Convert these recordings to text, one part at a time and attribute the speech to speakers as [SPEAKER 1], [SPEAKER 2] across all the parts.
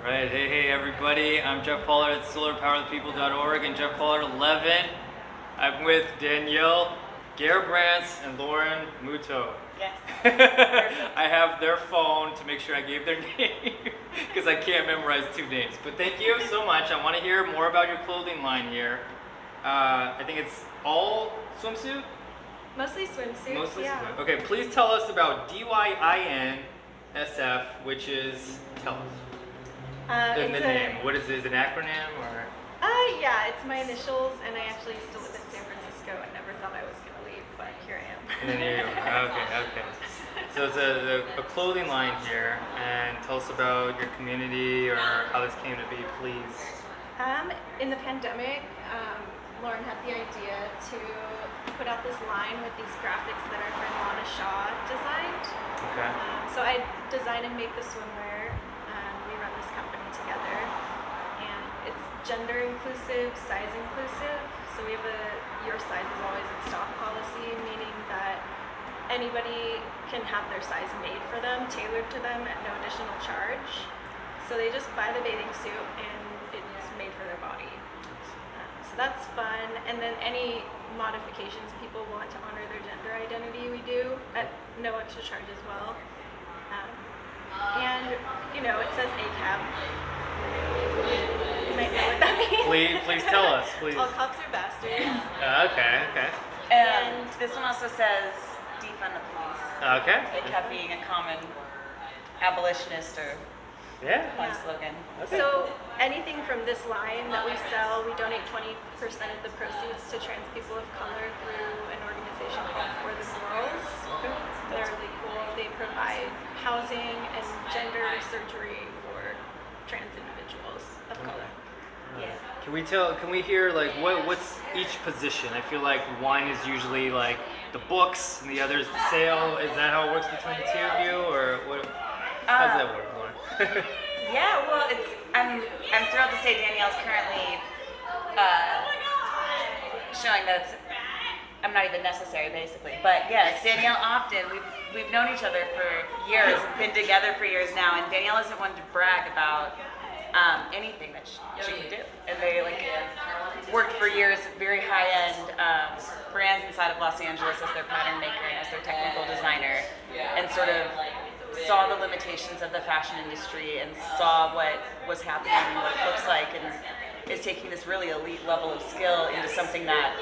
[SPEAKER 1] Right, hey everybody, I'm Jeff Pollard at solarpowerthepeople.org and Jeff Pollard 11. I'm with Danielle, Garrabrants, and Lauren Muto.
[SPEAKER 2] Yes.
[SPEAKER 1] I have their phone to make sure I gave their name because I can't memorize two names. But thank you so much. I want to hear more about your clothing line here. I think it's all swimsuit?
[SPEAKER 2] Mostly swimsuits.
[SPEAKER 1] Mostly
[SPEAKER 2] yeah.
[SPEAKER 1] swimsuit. Okay, please tell us about DYINSF, which is, tell us. The name. What is it? Is it an acronym or?
[SPEAKER 2] Yeah, it's my initials, and I actually used to live in San Francisco and never thought I was going to leave, but here I am.
[SPEAKER 1] And then here you go. Okay. So it's a clothing line here, and tell us about your community or how this came to be, please.
[SPEAKER 2] In the pandemic, Lauren had the idea to put out this line with these graphics that our friend Lana Shaw designed.
[SPEAKER 1] Okay.
[SPEAKER 2] So I design and make the swimwear. We run this company together, and it's gender inclusive, size inclusive. So we have your size is always in stock policy, meaning that anybody can have their size made for them, tailored to them at no additional charge. So they just buy the bathing suit and it's made for their body. So that's fun. And then any modifications people want to honor their gender identity, we do at no extra charge as well. And, it says ACAB. You might know what that means.
[SPEAKER 1] Please tell us, please.
[SPEAKER 2] All cops are bastards.
[SPEAKER 1] Okay.
[SPEAKER 3] And this one also says defund the police.
[SPEAKER 1] Okay.
[SPEAKER 3] ACAB being a common abolitionist or fun slogan.
[SPEAKER 1] Okay.
[SPEAKER 2] So anything from this line that we sell, we donate 20% of the proceeds to trans people of color through an organization called For the Morals.
[SPEAKER 1] Okay.
[SPEAKER 2] They're really cool. They provide housing and gender surgery for trans individuals of color. Yeah.
[SPEAKER 1] Can we hear like what's each position? I feel like one is usually like the books and the other is the sale. Is that how it works between the two of you, or what? How does that work, Lauren?
[SPEAKER 3] Yeah, well, I'm thrilled to say Danielle's currently showing that I'm not even necessary, basically. But yes, Danielle often, we've known each other for years, been together for years now, and Danielle isn't one to brag about anything that she can do. And they worked for years at very high-end brands inside of Los Angeles as their pattern maker and as their technical designer, and sort of saw the limitations of the fashion industry and saw what was happening and what it looks like, and is taking this really elite level of skill into something that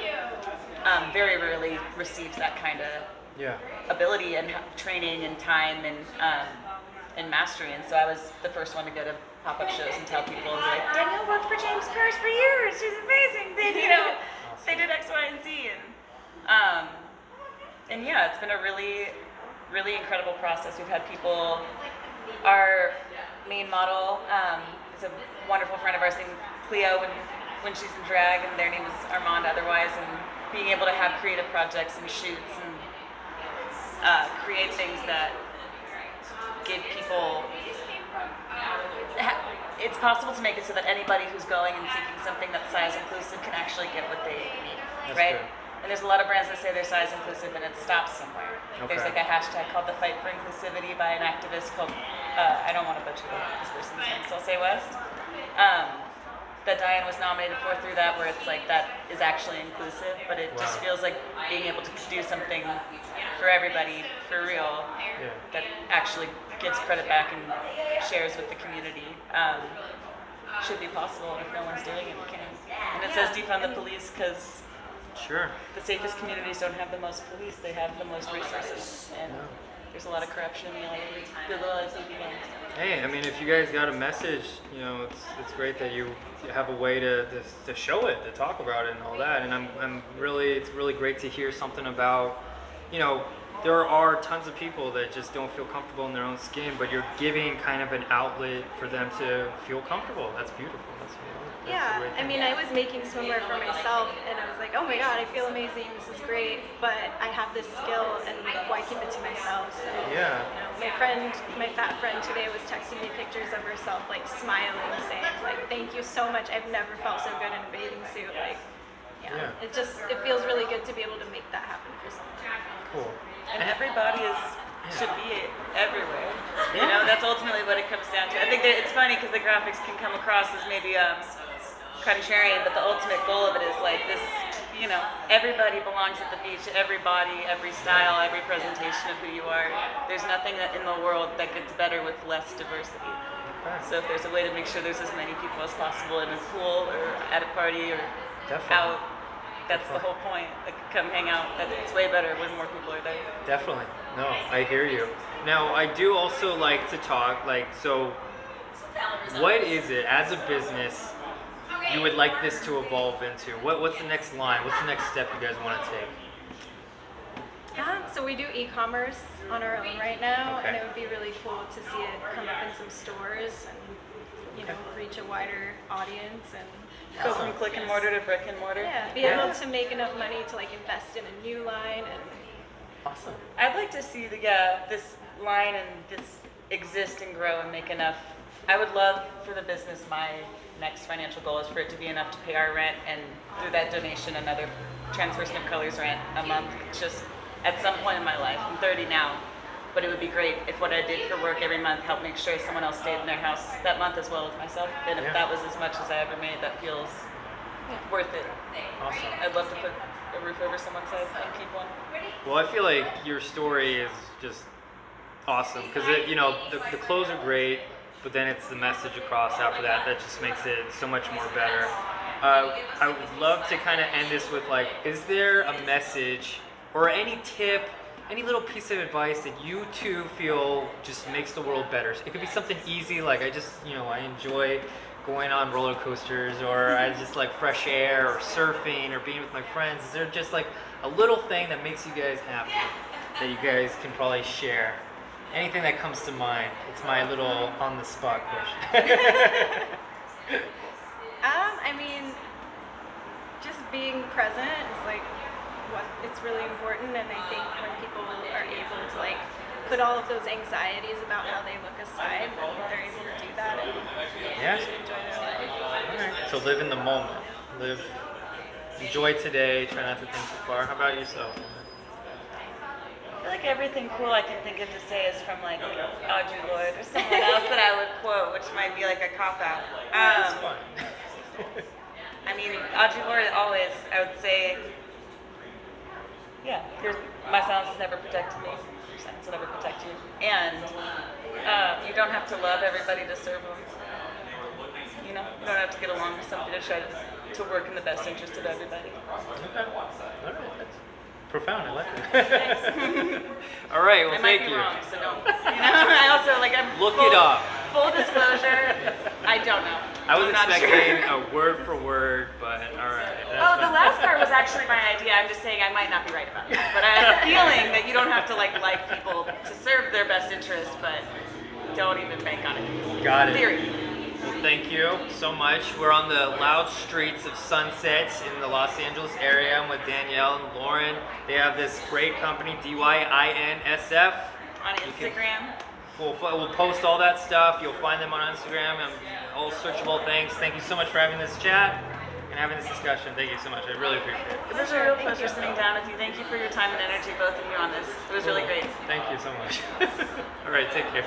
[SPEAKER 3] very rarely receives that kind of ability and training and time and mastery. And so I was the first one to go to pop-up shows and tell people, like, Danielle worked for James Purse for years. She's amazing. They did X, Y, and Z. And yeah, it's been a really incredible process. We've had people, our main model is a wonderful friend of ours named Cleo when she's in drag, and their name is Armand otherwise, and being able to have creative projects and shoots and create things that give people, it's possible to make it so that anybody who's going and seeking something that's size inclusive can actually get what they need,
[SPEAKER 1] That's
[SPEAKER 3] right?
[SPEAKER 1] good.
[SPEAKER 3] And there's a lot of brands that say they're size inclusive and it stops somewhere.
[SPEAKER 1] Okay.
[SPEAKER 3] There's a hashtag called the Fight for Inclusivity by an activist called, I don't want to butcher this person's name, so I'll say West. That Diane was nominated for through that, where it's like that is actually inclusive, but it just feels like being able to do something for everybody, for real, that actually gives credit back and shares with the community. Should be possible, and if no one's doing it, we can. And it says defund the police because the safest communities don't have the most police, they have the most resources. And there's a lot of corruption in the little LSD gangs.
[SPEAKER 1] Hey, I mean, if you guys got a message, it's great that you have a way to show it, to talk about it, and all that. And it's really great to hear something about, there are tons of people that just don't feel comfortable in their own skin, but you're giving kind of an outlet for them to feel comfortable. That's beautiful. That's
[SPEAKER 2] Yeah, I mean, I was making swimwear for myself, and I was like, oh my god, I feel amazing, this is great, but I have this skill, and why keep it to myself? So, my fat friend today was texting me pictures of herself, like, smiling, saying, like, thank you so much, I've never felt so good in a bathing suit, like, it feels really good to be able to make that happen for someone.
[SPEAKER 1] Cool.
[SPEAKER 3] And everybody is should be everywhere. You know, that's ultimately what it comes down to. I think that it's funny because the graphics can come across as maybe contrarian, but the ultimate goal of it is like this, you know, everybody belongs at the beach, everybody, every style, every presentation of who you are. There's nothing that in the world that gets better with less diversity. So if there's a way to make sure there's as many people as possible in a pool or at a party or out, that's the whole point. Like, come hang out. It's way better when more people are there.
[SPEAKER 1] Definitely. No, I hear you. Now, I do also like to talk, like, so what is it as a business you would like this to evolve into? What's the next line? What's the next step you guys want to take?
[SPEAKER 2] So we do e-commerce on our own right now,
[SPEAKER 1] Okay.
[SPEAKER 2] and it would be really cool to see it come up in some stores and, you know, reach a wider audience and
[SPEAKER 3] Go from click and mortar to brick and mortar.
[SPEAKER 2] be able to make enough money to like invest in a new line and.
[SPEAKER 1] Awesome.
[SPEAKER 3] I'd like to see this line and this exist and grow and make enough. I would love for the business, my next financial goal is for it to be enough to pay our rent and through that donation another Transversion of Colors rent a month. Just at some point in my life, I'm 30 now, but it would be great if what I did for work every month helped make sure someone else stayed in their house that month as well as myself. And if that was as much as I ever made, that feels worth it.
[SPEAKER 1] Awesome.
[SPEAKER 3] I'd love to put a roof over someone's head and keep one.
[SPEAKER 1] Well, I feel like your story is just awesome because you know the clothes are great, but then it's the message across after that that just makes it so much more better. I would love to kind of end this with like, is there a message or any tip, any little piece of advice that you two feel just makes the world better? It could be something easy like I enjoy going on roller coasters, or I just like fresh air or surfing or being with my friends. Is there just like a little thing that makes you guys happy that you guys can probably share? Anything that comes to mind. It's my little on the spot question.
[SPEAKER 2] I mean, just being present is like it's really important, and I think when people are able to like put all of those anxieties about how they look aside, then they're able to do that and enjoy their life.
[SPEAKER 1] All right. So live in the moment. Enjoy today. Try not to think too far. How about yourself?
[SPEAKER 3] I feel like everything cool I can think of to say is from like Audre Lorde or someone else that I would quote, which might be like a cop-out.
[SPEAKER 1] That's fun.
[SPEAKER 3] I mean, Audre Lorde always, I would say, my silence has never protected me. Your silence will never protect you. And you don't have to love everybody to serve them. You know, you don't have to get along with somebody to try to work in the best interest of everybody.
[SPEAKER 1] Okay. All right. That's profound. I like it. All right. Well,
[SPEAKER 3] I might
[SPEAKER 1] thank
[SPEAKER 3] be
[SPEAKER 1] you.
[SPEAKER 3] wrong, so don't. You know, I also like I'm.
[SPEAKER 1] Look it up.
[SPEAKER 3] Full disclosure, I don't know.
[SPEAKER 1] I was
[SPEAKER 3] I'm not
[SPEAKER 1] expecting
[SPEAKER 3] sure.
[SPEAKER 1] a word for word, but all right.
[SPEAKER 3] Oh, the last part was actually my idea. I'm just saying I might not be right about that. But I have a feeling that you don't have to like people to serve their best interest, but don't even bank on it.
[SPEAKER 1] Got it.
[SPEAKER 3] Theory.
[SPEAKER 1] Well, thank you so much. We're on the loud streets of Sunset in the Los Angeles area. I'm with Danielle and Lauren. They have this great company, DYINSF.
[SPEAKER 3] On Instagram.
[SPEAKER 1] We'll post all that stuff. You'll find them on Instagram and all searchable things. Thank you so much for having this chat and having this discussion. Thank you so much. I really appreciate it.
[SPEAKER 3] It was a real pleasure sitting down with you. Thank you for your time and energy, both of you, on this. It was really great.
[SPEAKER 1] Thank you so much. All right, take care.